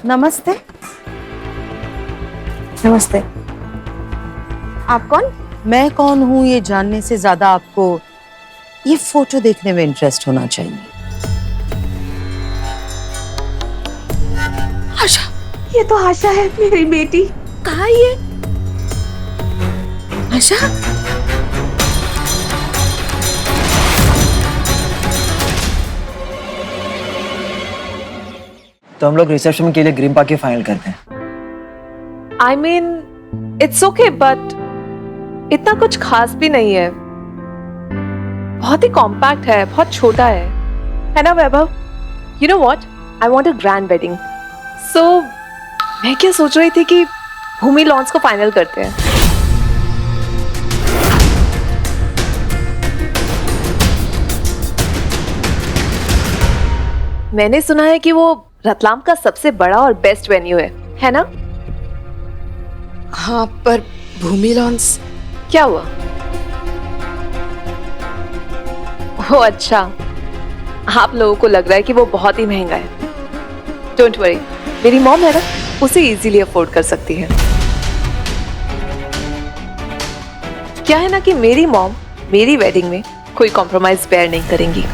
नमस्ते। नमस्ते। आप कौन? मैं कौन हूँ ये जानने से ज्यादा आपको ये फोटो देखने में इंटरेस्ट होना चाहिए। आशा, ये तो आशा है, मेरी बेटी। कहाँ है ये? आशा? तो हम लोग रिसेप्शन के लिए ग्रीन पार्टी फाइनल करते हैं। I mean, it's okay, but इतना कुछ खास भी नहीं है। बहुत ही कॉम्पैक्ट है, बहुत छोटा है ना वैभव? You know what? I want a grand wedding. So, मैं क्या सोच रही थी कि भूमि लॉन्स को फाइनल करते हैं। मैंने सुना है कि वो रतलाम का सबसे बड़ा और बेस्ट वेन्यू है ना? हाँ, पर भूमि लॉन्स। क्या हुआ? ओह अच्छा, आप लोगों को लग रहा है कि वो बहुत ही महंगा है। डोंट वरी, मेरी मॉम है ना, उसे इजीली अफोर्ड कर सकती है। क्या है ना कि मेरी मॉम मेरी वेडिंग में कोई कॉम्प्रोमाइज बेयर नहीं करेंगी।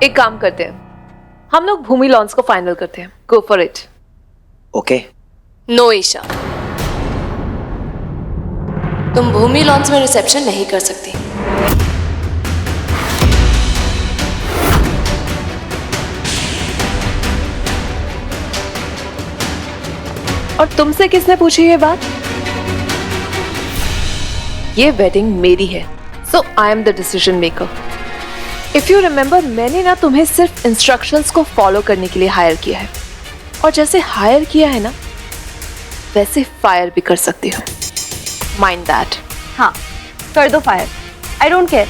एक काम करते हैं, हम लोग भूमि लॉन्स को फाइनल करते हैं। Go for it. Okay. No Isha, तुम भूमि लॉन्स में रिसेप्शन नहीं कर सकती। और तुमसे किसने पूछी ये बात? ये वेडिंग मेरी है, so I am the decision maker. If you remember, मैंने ना तुम्हें सिर्फ इंस्ट्रक्शंस को फॉलो करने के लिए हायर किया है, और जैसे हायर किया है ना वैसे फायर भी कर सकती हो। Mind that. हाँ, कर दो फायर, आई डोंट केयर।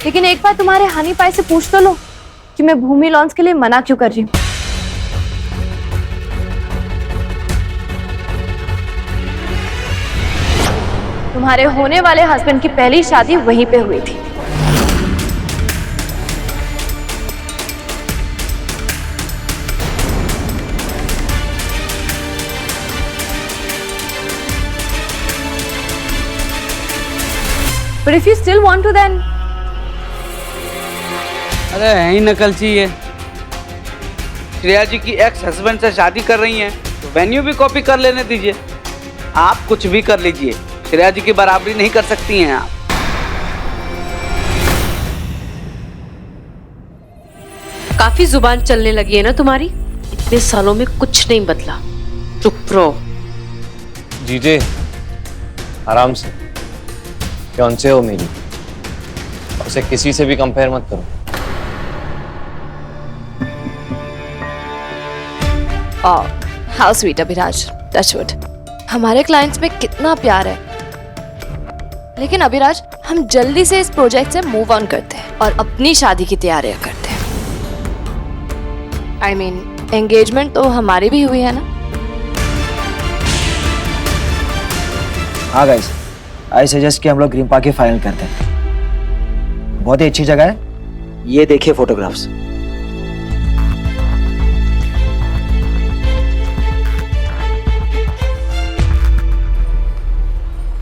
लेकिन एक बार तुम्हारे हानी पाई से पूछ तो लो कि मैं भूमि लॉन्स के लिए मना क्यों कर रही हूँ। तुम्हारे होने वाले हस्बैंड की पहली शादी वहीं पे हुई थी। But if you still want to, then अरे है ही नकलची ये। श्रेया जी की एक्स हस्बैंड से शादी कर रही हैं तो वेन्यू भी कॉपी कर लेने दीजिए। आप कुछ भी कर लीजिए, श्रेया जी की बराबरी नहीं कर सकती हैं आप। काफी जुबान चलने लगी है ना तुम्हारी? इतने सालों में कुछ नहीं बदला। चुप रहो। जीजे आराम से, कौन से हो मेरी, उसे किसी से भी कंपेयर मत करो। How sweet Abhiraj, touch wood. हमारे क्लाइंट्स में कितना प्यार है। लेकिन अभिराज, हम जल्दी से इस प्रोजेक्ट से मूव ऑन करते हैं और अपनी शादी की तैयारियां करते हैं। आई मीन, एंगेजमेंट तो हमारी भी हुई है ना? हाँ गाइस, आई सजेस्ट कि हम लोग ग्रीन पार्टी फाइनल करते हैं। बहुत ही अच्छी जगह है, ये देखिए फोटोग्राफ्स।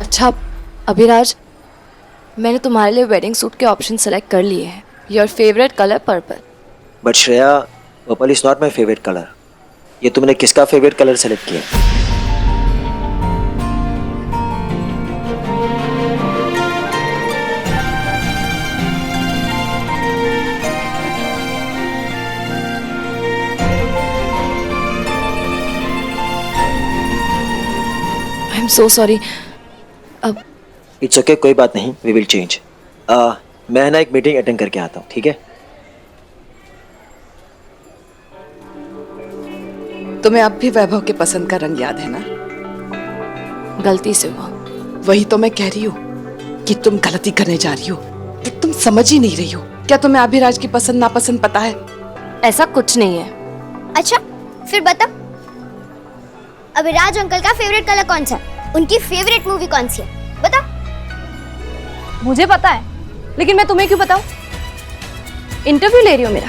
अच्छा अभिराज, मैंने तुम्हारे लिए वेडिंग सूट के ऑप्शन सेलेक्ट कर लिए हैं। Your favourite colour purple. But Shreya, purple is not my favourite colour. ये तुमने किसका फेवरेट कलर सेलेक्ट किया? I am so sorry. अब इट्स ओके, कोई बात नहीं, वी विल चेंज। मैं ना एक मीटिंग अटेंड करके आता हूँ, ठीक है? तुम्हें अब भी वैभव के पसंद का रंग याद है ना? गलती से हुआ। वही तो मैं कह रही हूँ कि तुम गलती करने जा रही हो, कि तुम समझ ही नहीं रही हो। क्या तुम्हें अभिराज की पसंद नापसंद पता है? ऐसा कुछ नहीं है। अच्छा, फिर बता, अभिराज अंकल का फेवरेट कलर कौन सा है? उनकी फेवरेट मूवी कौन सी है? बता। मुझे पता है, लेकिन मैं तुम्हें क्यों बताऊं? इंटरव्यू ले रही हो मेरा?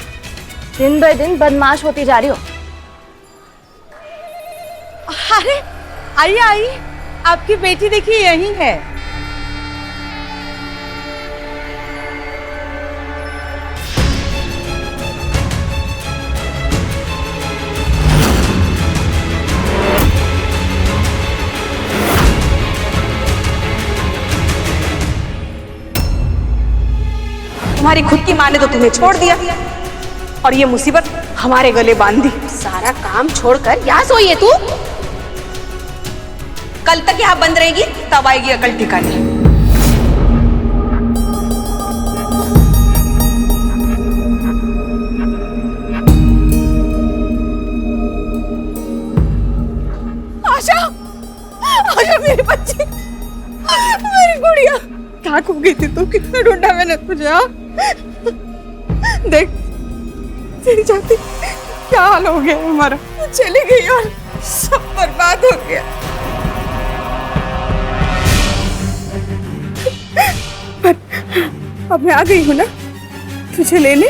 दिन ब दिन बदमाश होती जा रही हो। अरे आइए आइए, आपकी बेटी देखिए यही है। तुम्हारी खुद की माँ ने तो तुम्हें छोड़ दिया और ये मुसीबत हमारे गले बांध दी। सारा काम छोड़कर यहाँ सोई है तू? कल तक यहाँ बंद रहेगी, तब आएगी अकल ठिकाने। आशा, आशा मेरी बच्ची, मेरी गुड़िया, कहाँ खो गई थी तू? कितना ढूंढा मैंने तुझे। हाँ देख तेरी जाती क्या हाल हो गया हमारा। चली गई और सब बर्बाद हो गया। पर अब मैं आ गई हूँ ना तुझे लेने।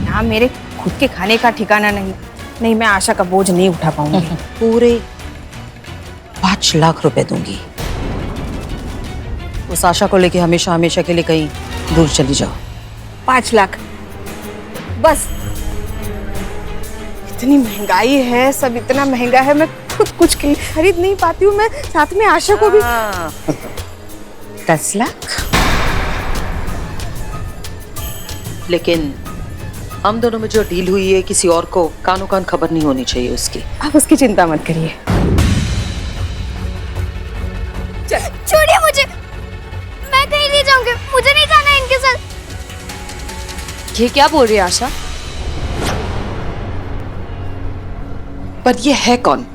यहाँ मेरे खुद के खाने का ठिकाना नहीं, मैं आशा का बोझ नहीं उठा पाऊंगी। पूरे 5 लाख रुपए दूंगी। उस आशा को लेके हमेशा हमेशा के लिए कहीं दूर चली जाओ। 5 लाख बस? इतनी महंगाई है, सब इतना महंगा है, मैं खुद कुछ खरीद नहीं पाती हूँ। मैं साथ में आशा को भी 10 लाख। लेकिन हम दोनों में जो डील हुई है, किसी और को कानों कान खबर नहीं होनी चाहिए उसकी। आप उसकी चिंता मत करिए। छोड़िए मुझे, मैं कहीं नहीं जाऊंगी, मुझे नहीं जाना इनके साथ। ये क्या बोल रही है आशा? पर ये है कौन?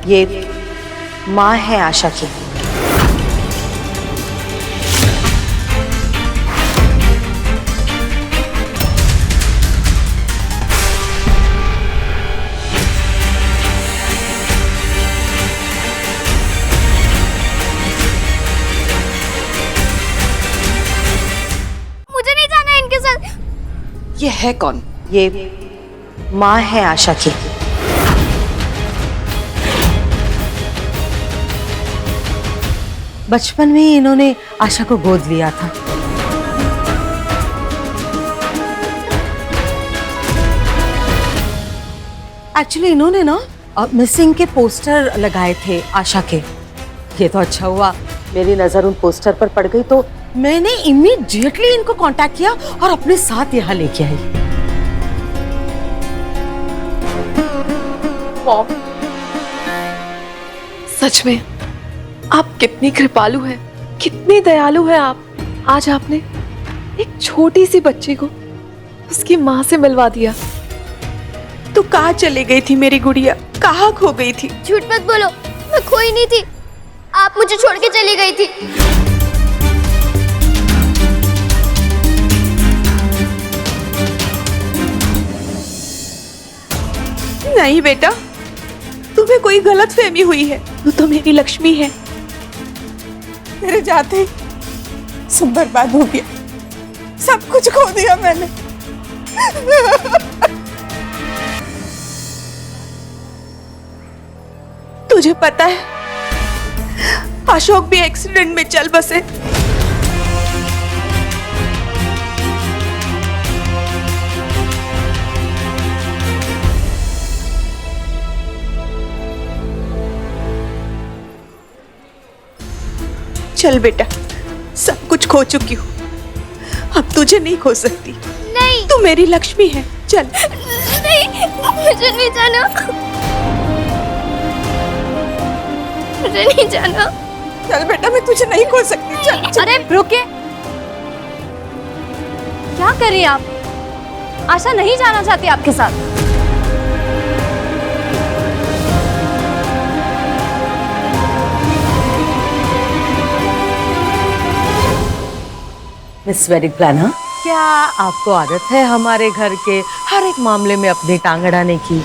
ये माँ है आशा की। मुझे नहीं जाना इनके साथ। ये है कौन? ये माँ है आशा की। बचपन में ही इन्होंने आशा को गोद लिया था। एक्चुअली इन्होंने ना मिसिंग के पोस्टर लगाए थे आशा के। ये तो अच्छा हुआ मेरी नजर उन पोस्टर पर पड़ गई, तो मैंने इमीडिएटली इनको कांटेक्ट किया और अपने साथ यहाँ लेके आई। मॉम, सच में आप कितनी कृपालु हैं, कितनी दयालु हैं आप। आज आपने एक छोटी सी बच्ची को उसकी माँ से मिलवा दिया। तू कहाँ चली गई थी मेरी गुड़िया? कहाँ खो गई थी? झूठ मत बोलो, मैं खोई नहीं थी, आप मुझे छोड़ के चली गई थी। नहीं बेटा, तुम्हें कोई गलतफहमी हुई है। तू तो मेरी लक्ष्मी है। तेरे जाते ही सब बर्बाद हो गया, सब कुछ खो दिया मैंने। तुझे पता है अशोक भी एक्सीडेंट में चल बसे। चल बेटा, सब कुछ खो चुकी हूँ, अब तुझे नहीं खो सकती। नहीं, तू मेरी लक्ष्मी है। चल। नहीं, मुझे नहीं जाना, मुझे नहीं जाना। चल बेटा, मैं तुझे नहीं खो सकती। चल, चल। अरे रुकिए, क्या कर रही हैं आप? आशा नहीं जाना चाहती आपके साथ। Miss wedding plan. हाँ, क्या आपको आदत है हमारे घर के हर एक मामले में अपनी टांग अड़ाने की।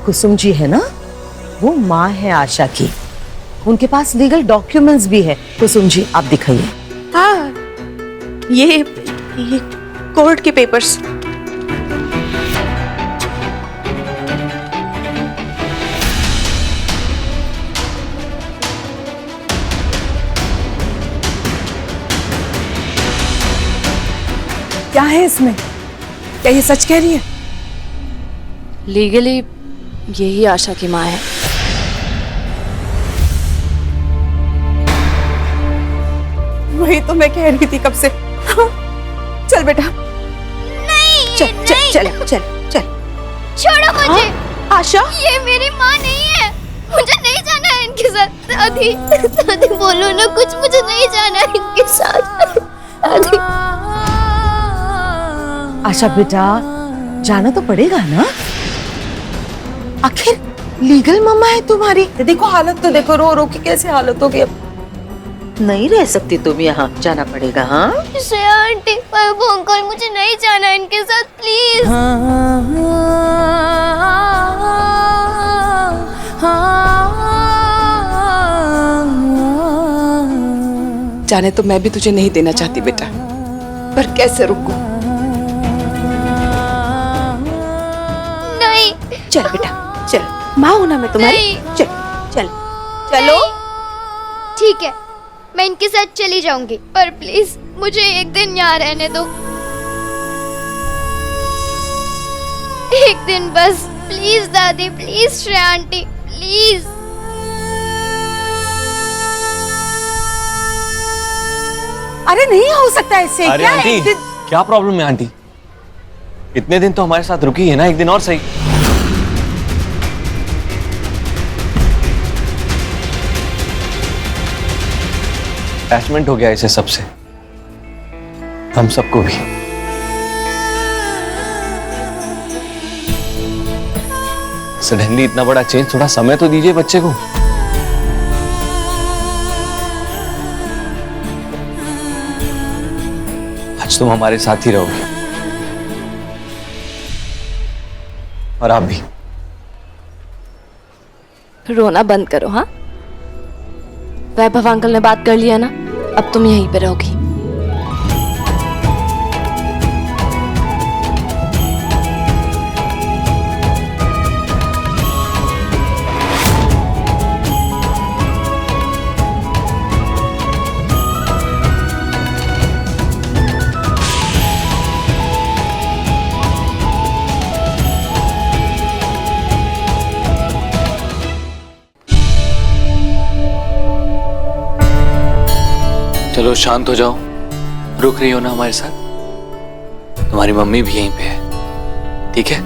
कुसुम जी है ना, वो माँ है आशा की, उनके पास लीगल डॉक्यूमेंट्स भी है। कुसुम जी आप दिखाइए। हाँ, ये कोर्ट के पेपर्स। क्या है इसमें? क्या ये सच कह रही है? लीगली यही आशा की माँ है। वही तो मैं कह रही थी कब से। चल बेटा, नहीं चल चल नहीं, चल चल चल। छोड़ो मुझे। आशा, ये मेरी माँ नहीं है, मुझे नहीं जाना है इनके साथ। दादी दादी बोलो ना कुछ, मुझे नहीं जाना है इनके साथ। दादी आशा बेटा जाना तो पड़ेगा ना, आखिर लीगल मम्मा है तुम्हारी। देखो हालत तो देखो, रो रो के कैसे हालत हो गई। नहीं रह सकती तुम यहाँ, जाना पड़ेगा। हाँ श्रेया आंटी, बाबू अंकल, मुझे नहीं जाना है इनके साथ, प्लीज। जाने तो मैं भी तुझे नहीं देना चाहती बेटा, पर कैसे रुकूं? नहीं चल बेटा चल, माँ हूं ना मैं तुम्हारी। नहीं। चल चल चलो। ठीक है, मैं इनके साथ चली जाऊंगी, पर प्लीज मुझे एक दिन यहाँ रहने दो, एक दिन बस। प्लीज दादी, प्लीज श्रेया आंटी, प्लीज। अरे नहीं हो सकता ऐसे। अरे क्या आंटी, एक दिन... क्या प्रॉब्लम है आंटी? इतने दिन तो हमारे साथ रुकी है ना, एक दिन और सही। अटैचमेंट हो गया इसे सबसे, हम सबको भी। सडनली इतना बड़ा चेंज, थोड़ा समय तो दीजिए बच्चे को। आज तुम हमारे साथ ही रहोगे, और आप भी। रोना बंद करो। हाँ, वैभव अंकल ने बात कर लिया ना, अब तुम यहीं पे रहोगी। चलो शांत हो जाओ, रुक रही हो ना हमारे साथ? तुम्हारी मम्मी भी यहीं पे है, ठीक है?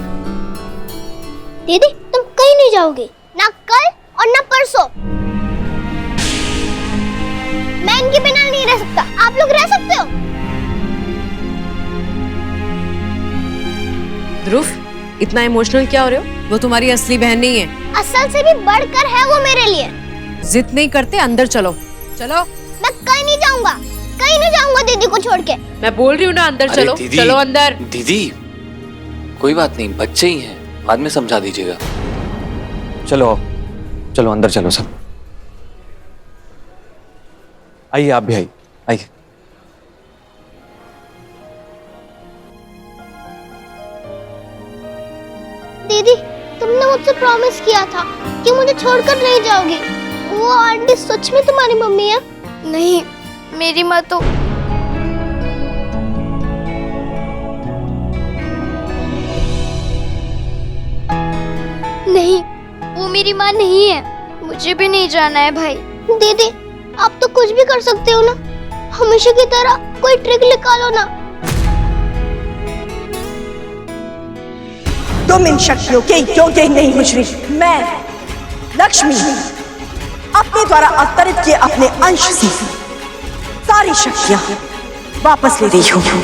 दीदी तुम कहीं नहीं जाओगे, ना कल और ना परसों। मैं इनके बिना नहीं रह सकता, आप लोग रह सकते हो। ध्रुव, इतना इमोशनल क्या हो रहे हो? वो तुम्हारी असली बहन नहीं है। असल से भी बढ़कर है वो मेरे लिए। जिद नहीं करते, अंदर चलो। चलो। मैं कहीं नहीं जाऊंगा, कहीं नहीं जाऊंगा दीदी को छोड़ के। मैं बोल रही हूँ ना, अंदर चलो। दीदी, चलो अंदर। दीदी कोई बात नहीं, बच्चे ही हैं, बाद में समझा दीजिएगा। चलो चलो अंदर चलो सब। आइए आप भी आइए। दीदी तुमने मुझसे प्रॉमिस किया था कि मुझे छोड़कर नहीं जाओगी। वो आंटी सच में तुम्हारी मम्मी है? नहीं, मेरी माँ तो नहीं, वो मेरी माँ नहीं है। मुझे भी नहीं जाना है भाई। दीदी आप तो कुछ भी कर सकते हो ना, हमेशा की तरह कोई ट्रिक निकालो ना। तुम इन शक्तियों के योग्य नहीं गुजरी। मैं लक्ष्मी अपने द्वारा अवतरित किए अपने अंश से सारी शक्तियां वापस ले रही हूं।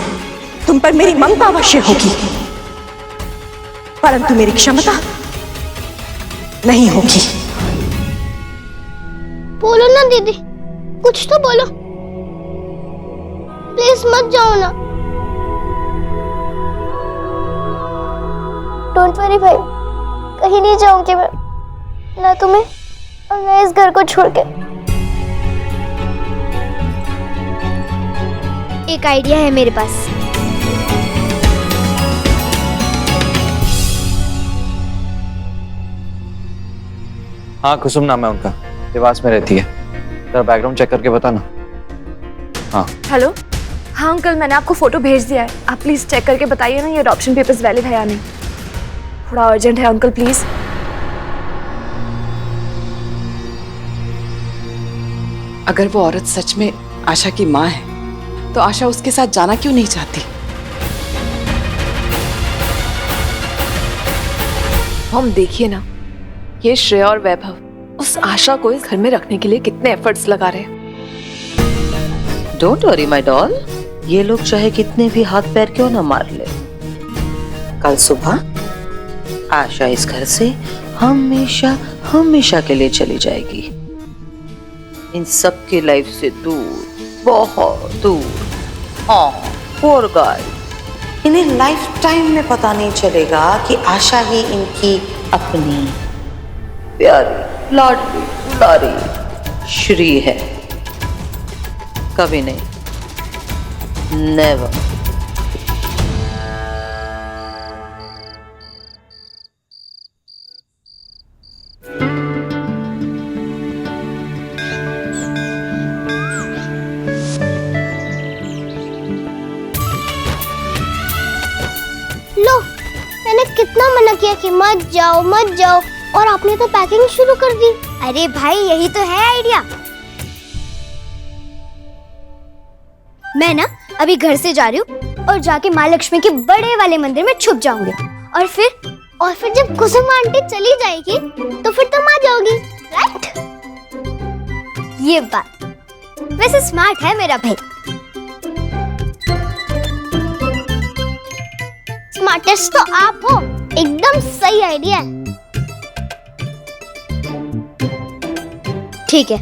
तुम पर मेरी ममता अवश्य होगी, परंतु मेरी क्षमता नहीं होगी। बोलो ना दीदी, कुछ तो बोलो। प्लीज मत जाओ ना। डोंट वरी भाई, कहीं नहीं जाऊंगी मैं, ना तुम्हें और ना इस घर को छोड़ के। एक आइडिया है मेरे पास। हाँ कुसुम नाम है उनका, देवास में रहती है। तेरा बैकग्राउंड चेक करके बता ना। हाँ हेलो। हाँ अंकल, मैंने आपको फोटो भेज दिया है, आप प्लीज चेक करके बताइए ना ये अडॉप्शन पेपर्स वैलिड है या नहीं। थोड़ा अर्जेंट है अंकल, प्लीज। अगर वो औरत सच में आशा की माँ है तो आशा उसके साथ जाना क्यों नहीं चाहती? हम देखिए ना, ये श्रेया और वैभव उस आशा को इस घर में रखने के लिए कितने एफर्ट्स लगा रहे हैं। डोंट वरी माय डॉल, ये लोग चाहे कितने भी हाथ पैर क्यों ना मार ले, कल सुबह आशा इस घर से हमेशा हमेशा के लिए चली जाएगी, इन सब की लाइफ से दूर, बहुत दूर। हाँ, पोर गाय, इन्हें लाइफ टाइम में पता नहीं चलेगा कि आशा ही इनकी अपनी प्यारी लाडली दुलारी श्री है। कभी नहीं, नेवर। लो, मैंने कितना मना किया कि मत जाओ मत जाओ, और आपने तो पैकिंग शुरू कर दी। अरे भाई, यही तो है आइडिया। मैं ना अभी घर से जा रही हूँ और जाके माँ लक्ष्मी के बड़े वाले मंदिर में छुप जाऊंगी, और फिर जब कुसुम आंटी चली जाएगी तो फिर तुम आ जाओगी, राइट? ये बात वैसे स्मार्ट है मेरा भाई। स्मार्टेस्ट तो आप हो, एकदम सही आइडिया है। ठीक है,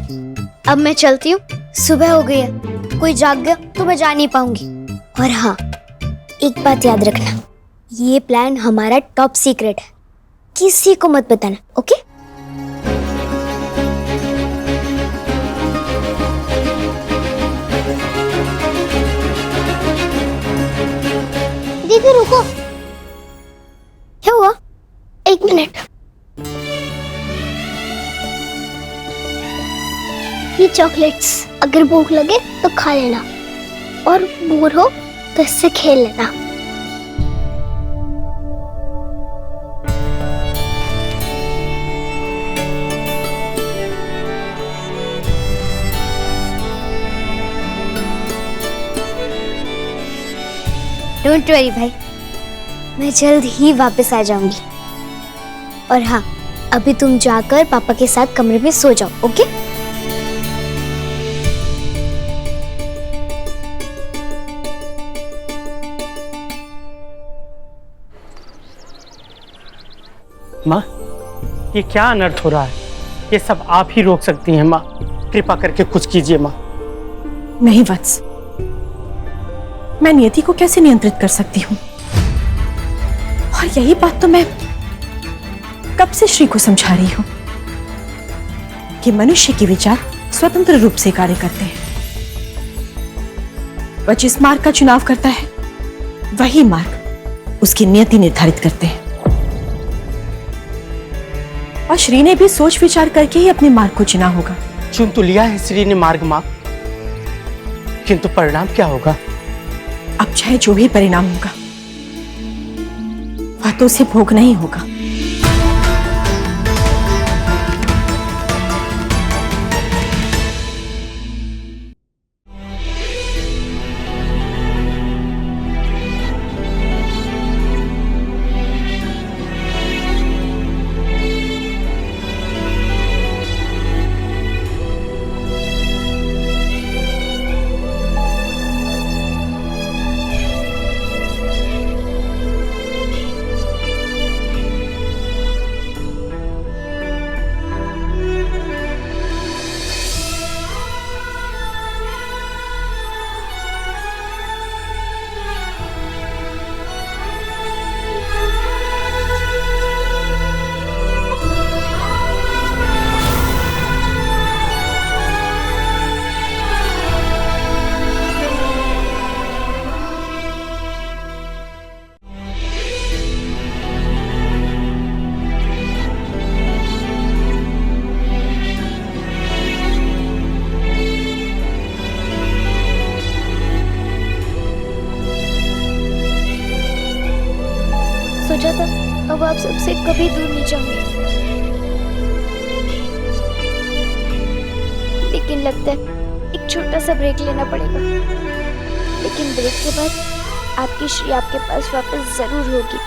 अब मैं चलती हूँ, सुबह हो गई है, कोई जाग गया तो मैं जा नहीं पाऊंगी। और हाँ, एक बात याद रखना, ये प्लान हमारा टॉप सीक्रेट है, किसी को मत बताना, ओके? दीदी रुको, क्या हुआ? एक मिनट। ये चॉकलेट्स, अगर भूख लगे तो खा लेना, और बोर हो तो इससे खेल लेना। डोंट वरी भाई, मैं जल्द ही वापस आ जाऊंगी। और हाँ, अभी तुम जाकर पापा के साथ कमरे में सो जाओ, ओके? माँ, ये क्या अनर्थ हो रहा है? ये सब आप ही रोक सकती हैं माँ, कृपा करके कुछ कीजिए माँ। नहीं वत्स, मैं नियति को कैसे नियंत्रित कर सकती हूँ? और यही बात तो मैं कब से श्री को समझा रही हूँ कि मनुष्य के विचार स्वतंत्र रूप से कार्य करते हैं। वह जिस मार्ग का चुनाव करता है, वही मार्ग उसकी नियति निर्धारित करते हैं। और श्री ने भी सोच विचार करके ही अपने मार्ग को चुना होगा। चुन तो लिया है श्री ने मार्ग माँ, किंतु परिणाम क्या होगा? अब चाहे जो भी परिणाम होगा, वह तो उसे भोगना ही होगा। आप सबसे कभी दूर नहीं जाऊंगी, लेकिन लगता है एक छोटा सा ब्रेक लेना पड़ेगा। लेकिन ब्रेक के बाद आपकी श्री आपके पास वापस जरूर होगी।